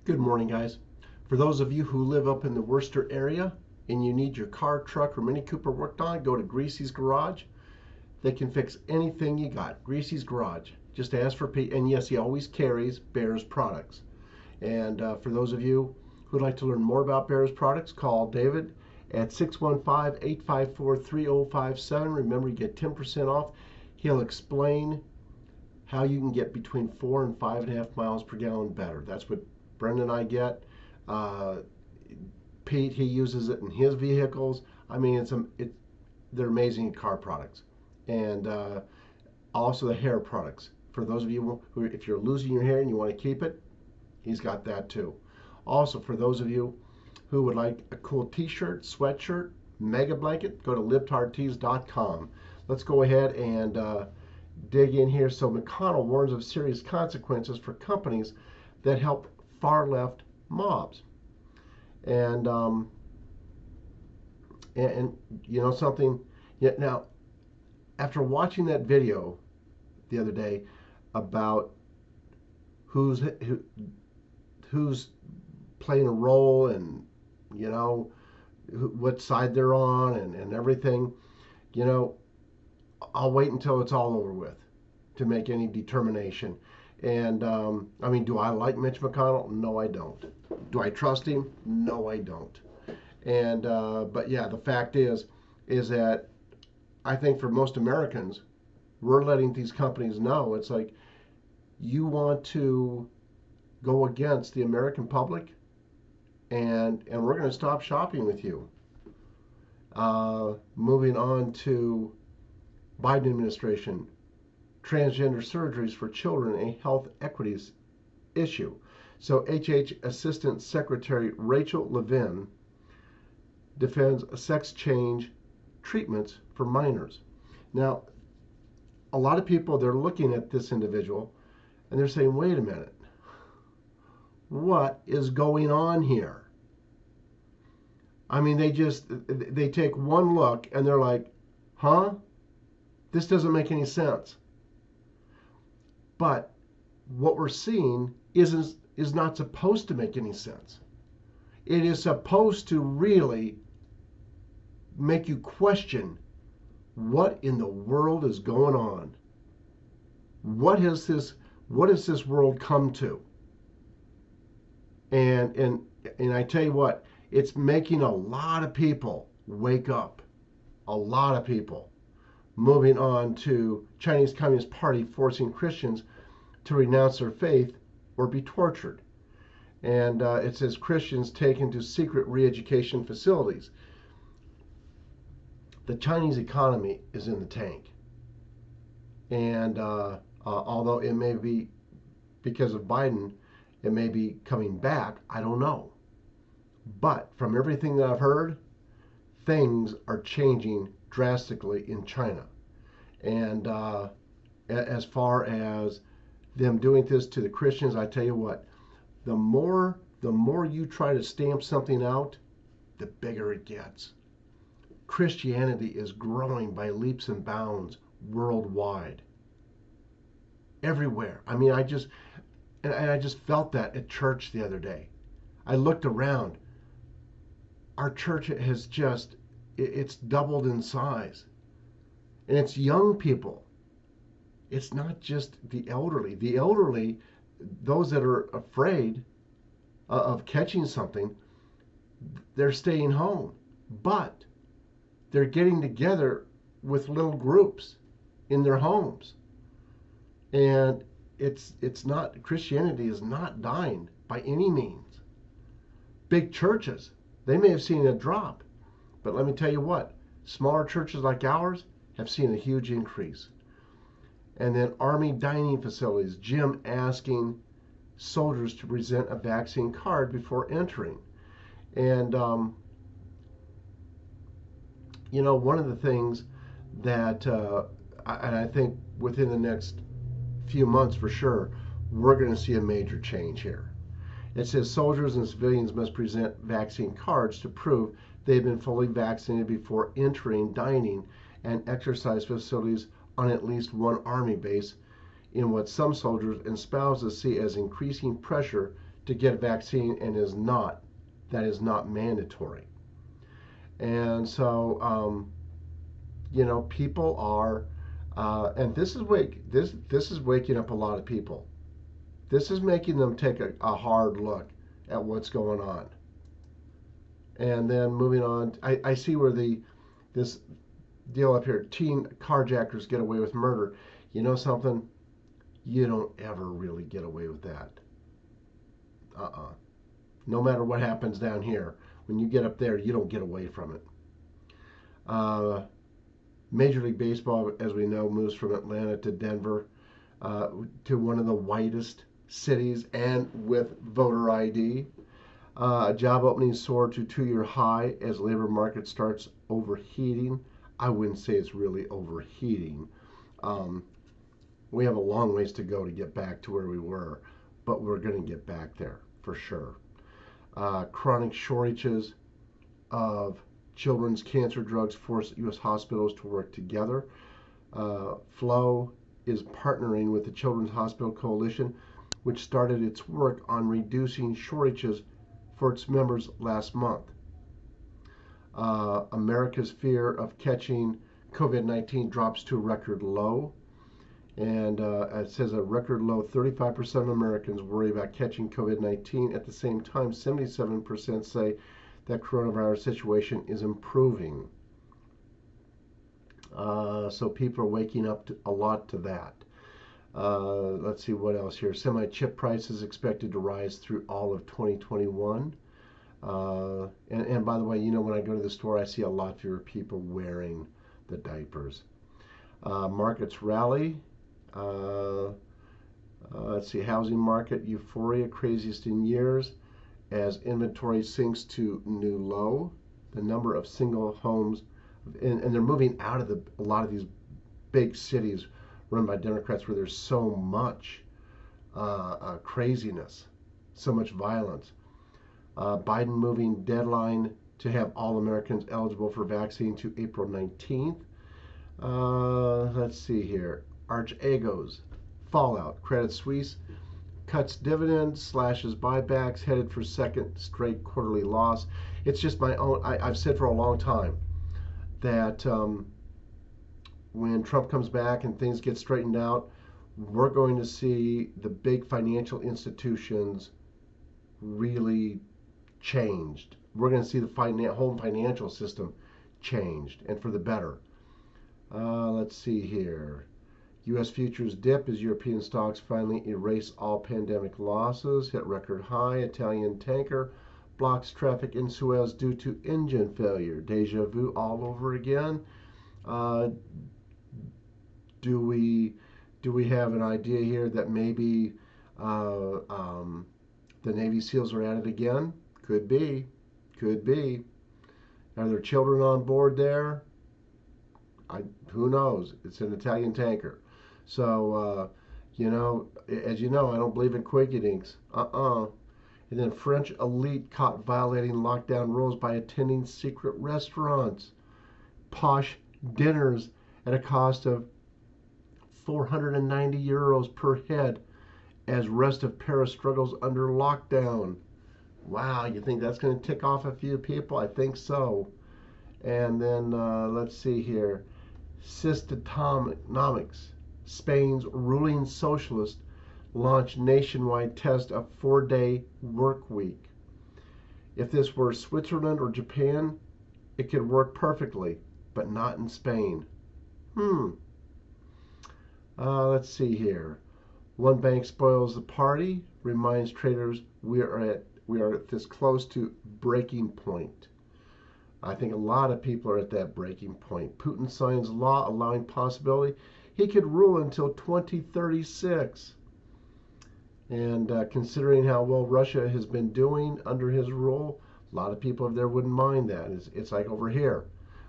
Good morning, guys. For those of you who live up in the Worcester area and you need your car, truck, or Mini Cooper worked on, go to Greasy's Garage. They can fix anything you got. Greasy's Garage. Just ask for Pete. And yes, he always carries Behr's products. And for those of you who'd like to learn more about Behr's products, call David at 615-854-3057. Remember, you get 10% off. He'll explain how you can get between 4 and 5.5 miles per gallon better. That's what Brendan and I get. Pete, he uses it in his vehicles. I mean, they're amazing car products. And also the hair products. For those of you who, if you're losing your hair and you want to keep it, he's got that too. Also, for those of you who would like a cool t-shirt, sweatshirt, mega blanket, go to libtardtees.com. Let's go ahead and dig in here. So McConnell warns of serious consequences for companies that help far left mobs. And you know something? Yeah, now, after watching that video the other day about who's playing a role and what side they're on and everything, I'll wait until it's all over with to make any determination. And I mean, do I like Mitch McConnell? No, I don't. Do I trust him? No, I don't. And but yeah, the fact is that I think for most Americans, we're letting these companies know it's like, you want to go against the American public, and we're going to stop shopping with you. Moving on to Biden administration. Transgender surgeries for children, a health equities issue. So HH Assistant Secretary Rachel Levin defends sex change treatments for minors. Now, a lot of people, they're looking at this individual and they're saying, wait a minute, what is going on here? I mean, they take one look and they're like, huh? This doesn't make any sense. But what we're seeing is not supposed to make any sense. It is supposed to really make you question what in the world is going on. What has this world come to? And I tell you what, it's making a lot of people wake up. A lot of people. Moving on to Chinese Communist Party forcing Christians to renounce their faith or be tortured. And it says Christians taken to secret re-education facilities. The Chinese economy is in the tank. And although it may be because of Biden, it may be coming back, I don't know. But from everything that I've heard, things are changing drastically in China. And as far as them doing this to the Christians, I tell you what, the more you try to stamp something out, the bigger it gets. Christianity is growing by leaps and bounds worldwide. Everywhere. I mean, I just felt that at church the other day. I looked around. Our church has it's doubled in size. And it's young people. It's not just the elderly. The elderly, those that are afraid of catching something, they're staying home. But they're getting together with little groups in their homes. And it's not, Christianity is not dying by any means. Big churches, they may have seen a drop. But let me tell you what, smaller churches like ours have seen a huge increase. And then Army dining facilities, Jim asking soldiers to present a vaccine card before entering. And, one of the things that, and I think within the next few months for sure, we're going to see a major change here. It says soldiers and civilians must present vaccine cards to prove they've been fully vaccinated before entering dining and exercise facilities on at least one Army base, in what some soldiers and spouses see as increasing pressure to get a vaccine and that is not mandatory. And so, people are, and this is waking up a lot of people. This is making them take a hard look at what's going on. And then moving on, I see where this deal up here, teen carjackers get away with murder. You know something? You don't ever really get away with that. No matter what happens down here, when you get up there, you don't get away from it. Uh, Major League Baseball, as we know, moves from Atlanta to Denver, to one of the whitest cities and with voter ID. Job openings soar to 2-year high as labor market starts overheating. I wouldn't say it's really overheating. Um, we have a long ways to go to get back to where we were, but we're going to get back there for sure. Chronic shortages of children's cancer drugs force U.S. hospitals to work together. Flow is partnering with the Children's Hospital Coalition, which started its work on reducing shortages for its members last month. America's fear of catching COVID-19 drops to a record low. And it says a record low 35% of Americans worry about catching COVID-19. At the same time, 77% say that coronavirus situation is improving. So people are waking up a lot to that. Let's see what else here. Semi-chip prices expected to rise through all of 2021. And by the way, when I go to the store, I see a lot fewer people wearing the diapers. Markets rally. Let's see, housing market euphoria, craziest in years, as inventory sinks to new low. The number of single homes, and they're moving out of a lot of these big cities run by Democrats where there's so much craziness, so much violence. Biden moving deadline to have all Americans eligible for vaccine to April 19th. Let's see here. Archegos, fallout. Credit Suisse cuts dividends, slashes buybacks, headed for second straight quarterly loss. It's just my own. I've said for a long time that when Trump comes back and things get straightened out, we're going to see the big financial institutions really changed. We're going to see the whole financial system changed, and for the better. Let's see here. U.S. futures dip as European stocks finally erase all pandemic losses, hit record high. Italian tanker blocks traffic in Suez due to engine failure. Deja vu all over again. Do we have an idea here that maybe the Navy SEALs are at it again? Could be. Are there children on board there? Who knows? It's an Italian tanker. So, as you know, I don't believe in quickenings. And then French elite caught violating lockdown rules by attending secret restaurants. Posh dinners at a cost of 490 euros per head as rest of Paris struggles under lockdown. Wow, you think that's going to tick off a few people? I think so. And then let's see here. Systonomics. Spain's ruling socialist launched nationwide test of 4-day work week. If this were Switzerland or Japan, it could work perfectly, but not in Spain. Let's see here. One bank spoils the party, reminds traders we are this close to breaking point. I think a lot of people are at that breaking point. Putin signs law allowing possibility he could rule until 2036. And considering how well Russia has been doing under his rule, a lot of people over there wouldn't mind that. It's like over here.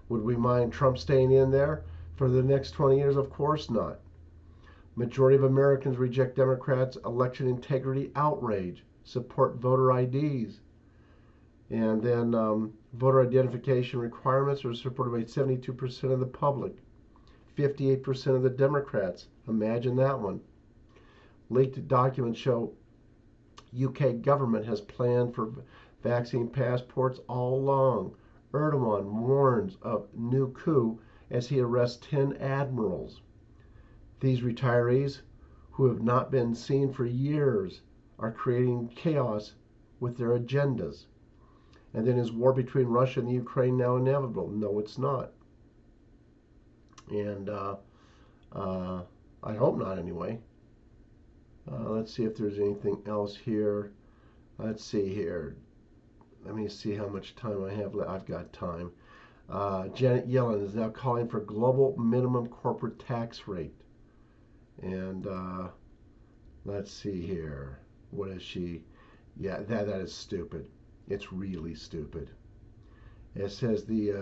Would we mind Trump staying in there for the next 20 years? Of course not. Majority of Americans reject Democrats' election integrity outrage, support voter IDs. And then voter identification requirements are supported by 72% of the public, 58% of the Democrats. Imagine that one. Leaked documents show UK government has planned for vaccine passports all along. Erdogan warns of new coup as he arrests 10 admirals. These retirees, who have not been seen for years, are creating chaos with their agendas. And then is war between Russia and the Ukraine now inevitable? No, it's not. And I hope not anyway. Let's see if there's anything else here. Let's see here. Let me see how much time I have left. I've got time. Janet Yellen is now calling for global minimum corporate tax rate. And let's see here. What is she? Yeah, that is stupid. It's really stupid. It says we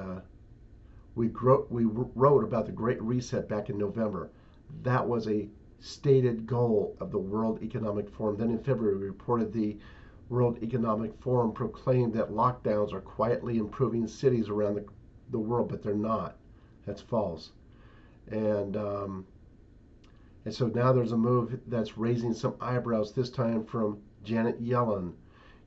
wrote about the Great Reset back in November. That was a stated goal of the World Economic Forum. Then in February, we reported the World Economic Forum proclaimed that lockdowns are quietly improving cities around the world, but they're not. That's false. And so now there's a move that's raising some eyebrows, this time from Janet Yellen.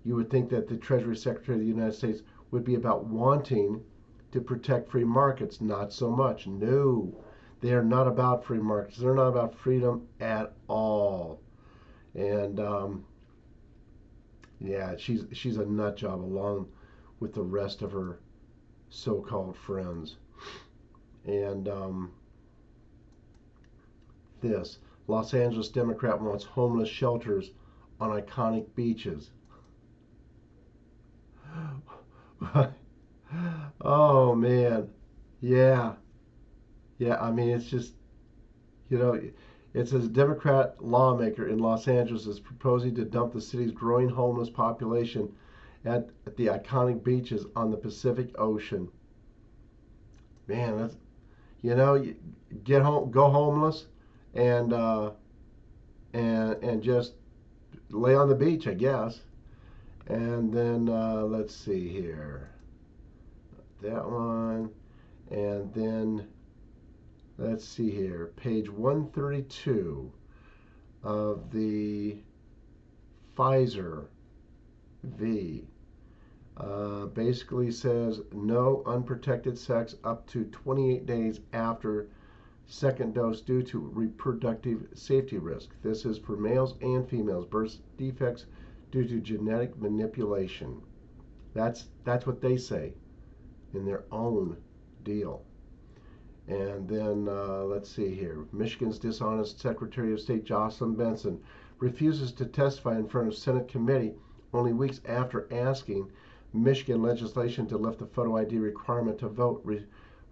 You would think that the Treasury Secretary of the United States would be about wanting to protect free markets. Not so much. No, they are not about free markets. They're not about freedom at all. And yeah, she's a nut job along with the rest of her so-called friends. And this Los Angeles Democrat wants homeless shelters on iconic beaches. Oh man, yeah, yeah. I mean, it's just, you know, it says Democrat lawmaker in Los Angeles is proposing to dump the city's growing homeless population at the iconic beaches on the Pacific Ocean. Man, that's, get home, go homeless, and and just lay on the beach, I guess. And then let's see here, that one, and then let's see here, page 132 of the Pfizer V basically says no unprotected sex up to 28 days after second dose due to reproductive safety risk. This is for males and females. Birth defects due to genetic manipulation. That's what they say in their own deal. And then let's see here. Michigan's dishonest Secretary of State Jocelyn Benson refuses to testify in front of Senate committee only weeks after asking Michigan legislation to lift the photo ID requirement to vote,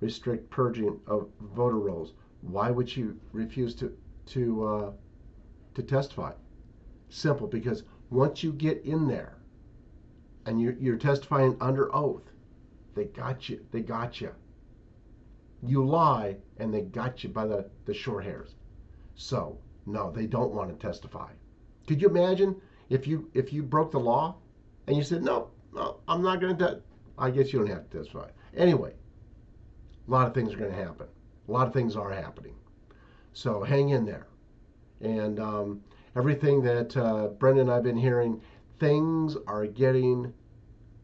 restrict purging of voter rolls. Why would she refuse to testify? Simple, because once you get in there and you're testifying under oath, they got you. They got you. You lie, and they got you by the short hairs. So no, they don't want to testify. Could you imagine if you broke the law and you said no, I'm not going to? I guess you don't have to testify. Anyway, a lot of things are going to happen. A lot of things are happening. So hang in there. And everything that Brendan and I've been hearing, things are getting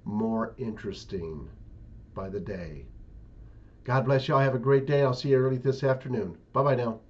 more interesting by the day. God bless you all. Have a great day. I'll see you early this afternoon. Bye-bye now.